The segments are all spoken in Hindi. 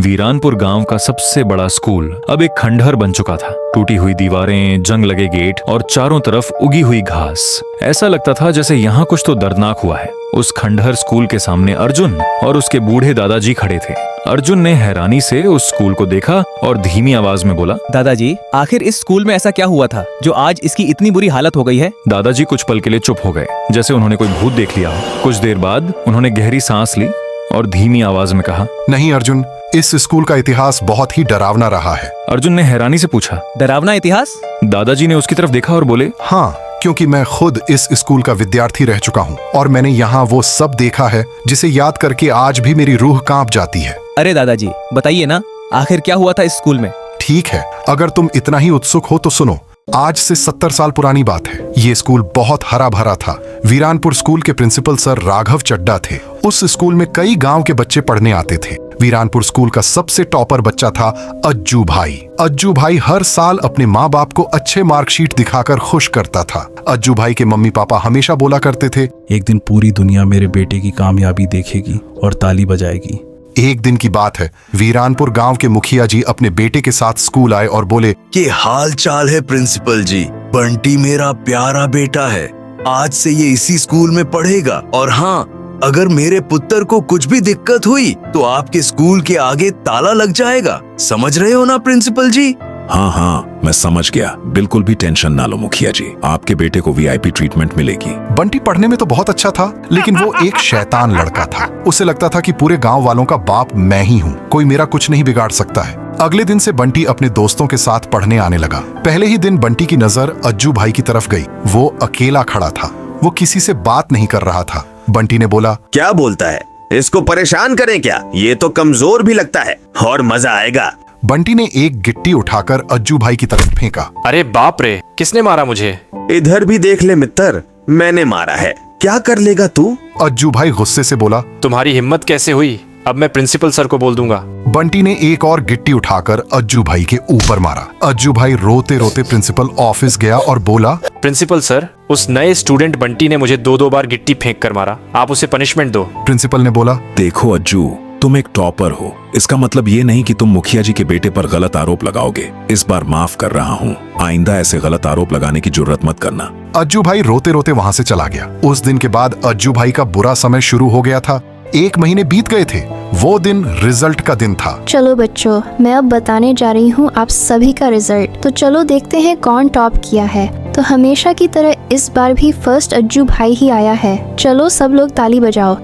वीरानपुर गांव का सबसे बड़ा स्कूल अब एक खंडहर बन चुका था। टूटी हुई दीवारें, जंग लगे गेट और चारों तरफ उगी हुई घास। ऐसा लगता था जैसे यहाँ कुछ तो दर्दनाक हुआ है। उस खंडहर स्कूल के सामने अर्जुन और उसके बूढ़े दादाजी खड़े थे। अर्जुन ने हैरानी से उस स्कूल को देखा और धीमी आवाज में बोला, दादाजी, आखिर इस स्कूल में ऐसा क्या हुआ था जो आज इसकी इतनी बुरी हालत हो गई है? दादाजी कुछ पल के लिए चुप हो गए, जैसे उन्होंने कोई भूत देख लिया हो। कुछ देर बाद उन्होंने गहरी सांस ली और धीमी आवाज में कहा, नहीं अर्जुन, इस स्कूल का इतिहास बहुत ही डरावना रहा है। अर्जुन ने हैरानी से पूछा, डरावना इतिहास? दादाजी ने उसकी तरफ देखा और बोले, हाँ, क्योंकि मैं खुद इस स्कूल का विद्यार्थी रह चुका हूँ और मैंने यहाँ वो सब देखा है जिसे याद करके आज भी मेरी रूह कांप जाती है। अरे दादाजी, बताइए ना, आखिर क्या हुआ था इस स्कूल में? ठीक है, अगर तुम इतना ही उत्सुक हो तो सुनो। आज से 70 साल पुरानी बात है। ये स्कूल बहुत हरा भरा था। वीरानपुर स्कूल के प्रिंसिपल सर राघव चड्डा थे। उस स्कूल में कई गांव के बच्चे पढ़ने आते थे। वीरानपुर स्कूल का सबसे टॉपर बच्चा था अज्जू भाई। अज्जू भाई हर साल अपने माँ बाप को अच्छे मार्कशीट दिखाकर खुश करता था। अज्जू भाई के मम्मी पापा हमेशा बोला करते थे, एक दिन पूरी दुनिया मेरे बेटे की कामयाबी देखेगी और ताली बजाएगी। एक दिन की बात है, वीरानपुर गांव के मुखिया जी अपने बेटे के साथ स्कूल आए और बोले, कि हाल चाल है प्रिंसिपल जी, बंटी मेरा प्यारा बेटा है, आज से ये इसी स्कूल में पढ़ेगा। और हाँ, अगर मेरे पुत्र को कुछ भी दिक्कत हुई तो आपके स्कूल के आगे ताला लग जाएगा। समझ रहे हो ना प्रिंसिपल जी? हाँ हाँ, मैं समझ गया। बिल्कुल भी टेंशन ना लो मुखिया जी, आपके बेटे को वीआईपी ट्रीटमेंट मिलेगी। बंटी पढ़ने में तो बहुत अच्छा था, लेकिन वो एक शैतान लड़का था। उसे लगता था कि पूरे गांव वालों का बाप मैं ही हूँ, कोई मेरा कुछ नहीं बिगाड़ सकता है। अगले दिन से बंटी अपने दोस्तों के साथ पढ़ने आने लगा। पहले ही दिन बंटी की नजर अज्जू भाई की तरफ गई। वो अकेला खड़ा था, वो किसी से बात नहीं कर रहा था। बंटी ने बोला, क्या बोलता है, इसको परेशान करें क्या? ये तो कमजोर भी लगता है और मजा आएगा। बंटी ने एक गिट्टी उठाकर अज्जू भाई की तरफ फेंका। अरे बाप रे, किसने मारा मुझे? इधर भी देख ले मित्र, मैंने मारा है। क्या कर लेगा तू? अज्जू भाई गुस्से से बोला, तुम्हारी हिम्मत कैसे हुई? अब मैं प्रिंसिपल सर को बोल दूंगा। बंटी ने एक और गिट्टी उठाकर अज्जू भाई के ऊपर मारा। अज्जू भाई रोते रोते प्रिंसिपल ऑफिस गया और बोला, प्रिंसिपल सर, उस नए स्टूडेंट बंटी ने मुझे दो बार गिट्टी फेंक कर मारा। आप उसे पनिशमेंट दो। प्रिंसिपल ने बोला, देखो अज्जू, तुम एक टॉपर हो, इसका मतलब ये नहीं कि तुम मुखिया जी के बेटे पर गलत आरोप लगाओगे। इस बार माफ कर रहा हूँ, आइंदा ऐसे गलत आरोप लगाने की जुर्रत मत करना। अज्जू भाई रोते रोते वहाँ से चला गया। उस दिन के बाद अज्जू भाई का बुरा समय शुरू हो गया था। 1 महीने बीत गए थे। वो दिन रिजल्ट का दिन था। चलो बच्चों, मैं अब बताने जा रही हूँ आप सभी का रिजल्ट। तो चलो देखते हैं कौन टॉप किया है। तो हमेशा की तरह इस बार भी फर्स्ट अज्जू भाई ही आया है। चलो सब लोग ताली बजाओ।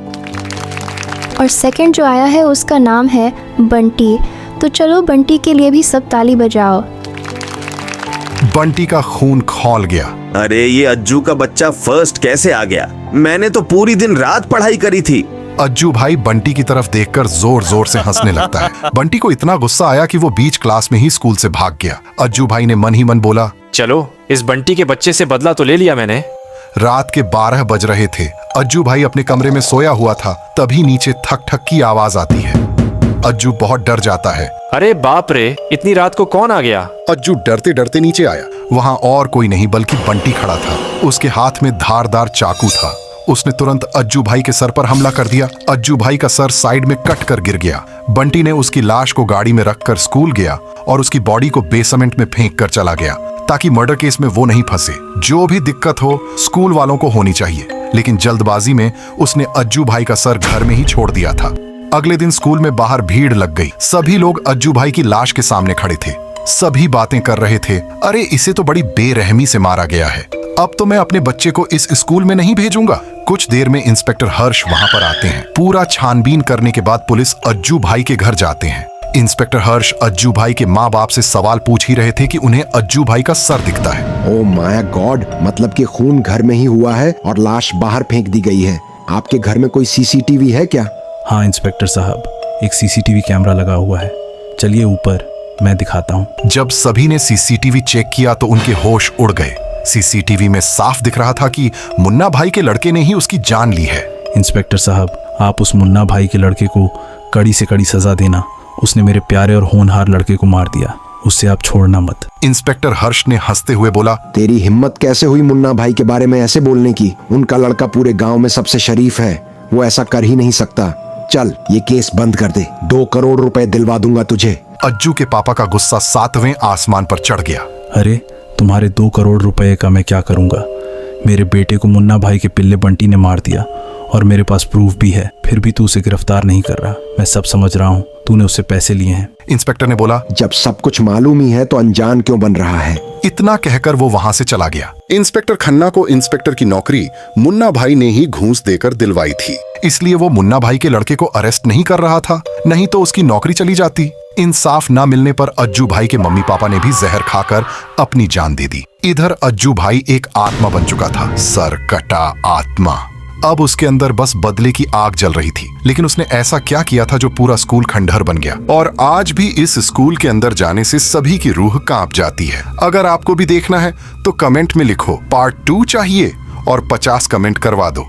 और सेकंड जो आया है उसका नाम है बंटी। तो चलो बंटी के लिए भी सब ताली बजाओ। बंटी का खून खौल गया। अरे ये अज्जू का बच्चा फर्स्ट कैसे आ गया? मैंने तो पूरी दिन रात पढ़ाई करी थी। अज्जू भाई बंटी की तरफ देखकर जोर जोर से हंसने लगता है। बंटी को इतना गुस्सा आया कि वो बीच क्लास में ही स्कूल से भाग गया। अज्जू भाई ने मन ही मन बोला, चलो इस बंटी के बच्चे से बदला तो ले लिया मैंने। रात के 12 बज रहे थे। अज्जू भाई अपने कमरे में सोया हुआ था। तभी नीचे ठक ठक की आवाज आती है। अज्जू बहुत डर जाता है। अरे बाप रे, इतनी रात को कौन आ गया? अज्जू डरते डरते नीचे आया। वहाँ और कोई नहीं बल्कि बंटी खड़ा था। उसके हाथ में धारदार चाकू था। उसने तुरंत अज्जू भाई के सर पर हमला कर दिया। अज्जू भाई का सर साइड में कट कर गिर गया। बंटी ने उसकी लाश को गाड़ी में रखकर स्कूल गया और उसकी बॉडी को बेसमेंट में फेंक कर चला गया ताकि मर्डर केस में वो नहीं फंसे। जो भी दिक्कत हो स्कूल वालों को होनी चाहिए, लेकिन जल्दबाजी में उसने अज्जू भाई का सर घर में ही छोड़ दिया था। अगले दिन स्कूल में बाहर भीड़ लग गई। सभी लोग अज्जू भाई की लाश के सामने खड़े थे। सभी बातें कर रहे थे, अरे इसे तो बड़ी बेरहमी से मारा गया है। अब तो मैं अपने बच्चे को इस स्कूल में नहीं भेजूंगा। कुछ देर में इंस्पेक्टर हर्ष वहां पर आते हैं। पूरा छानबीन करने के बाद पुलिस अज्जू भाई के घर जाते हैं। इंस्पेक्टर हर्ष अज्जू भाई के माँ बाप से सवाल पूछ ही रहे थे कि उन्हें अज्जू भाई का सर दिखता है। ओह माय गॉड, मतलब कि खून घर में ही हुआ है और लाश बाहर फेंक दी गई है। आपके घर में कोई सीसीटीवी है क्या? हाँ इंस्पेक्टर साहब, एक सीसीटीवी कैमरा लगा हुआ है। चलिए ऊपर, मैं दिखाता हूँ। जब सभी ने सीसीटीवी चेक किया तो उनके होश उड़ गए। सीसीटीवी में साफ दिख रहा था कि मुन्ना भाई के लड़के ने ही उसकी जान ली है। इंस्पेक्टर साहब, आप उस मुन्ना भाई के लड़के को कड़ी से कड़ी सजा देना। उसने मेरे प्यारे और होनहार लड़के को मार दिया, उससे आप छोड़ना मत। इंस्पेक्टर हर्ष ने हंसते हुए बोला, तेरी हिम्मत कैसे हुई मुन्ना भाई के बारे में ऐसे बोलने की? उनका लड़का पूरे गांव में सबसे शरीफ है, वो ऐसा कर ही नहीं सकता। चल ये केस बंद कर दे, 2 करोड़ रुपए दिलवा दूंगा तुझे। अज्जू के पापा का गुस्सा 7वें आसमान पर चढ़ गया। अरे तुम्हारे 2 करोड़ रुपए का मैं क्या करूंगा? मेरे बेटे को मुन्ना भाई के पिल्ले बंटी ने मार दिया और मेरे पास प्रूफ भी है, फिर भी तू उसे गिरफ्तार नहीं कर रहा। मैं सब समझ रहा हूँ, तूने उससे पैसे लिए हैं। इंस्पेक्टर ने बोला, जब सब कुछ मालूम ही है तो अनजान क्यों बन रहा है? इतना कहकर वो वहां से चला गया। इंस्पेक्टर खन्ना को इंस्पेक्टर की नौकरी मुन्ना भाई ने ही घूस देकर दिलवाई थी, इसलिए वो मुन्ना भाई के लड़के को अरेस्ट नहीं कर रहा था, नहीं तो उसकी नौकरी चली जाती। इंसाफ ना मिलने पर अज्जू भाई के मम्मी पापा ने भी जहर खाकर अपनी जान दे दी। इधर अज्जू भाई एक आत्मा बन चुका था, सरकटा आत्मा। अब उसके अंदर बस बदले की आग जल रही थी, लेकिन उसने ऐसा क्या किया था जो पूरा स्कूल खंडहर बन गया। और आज भी इस स्कूल के अंदर जाने से सभी की रूह कांप जाती है। अगर आपको भी देखना है तो कमेंट में लिखो पार्ट 2 चाहिए और 50 कमेंट करवा दो।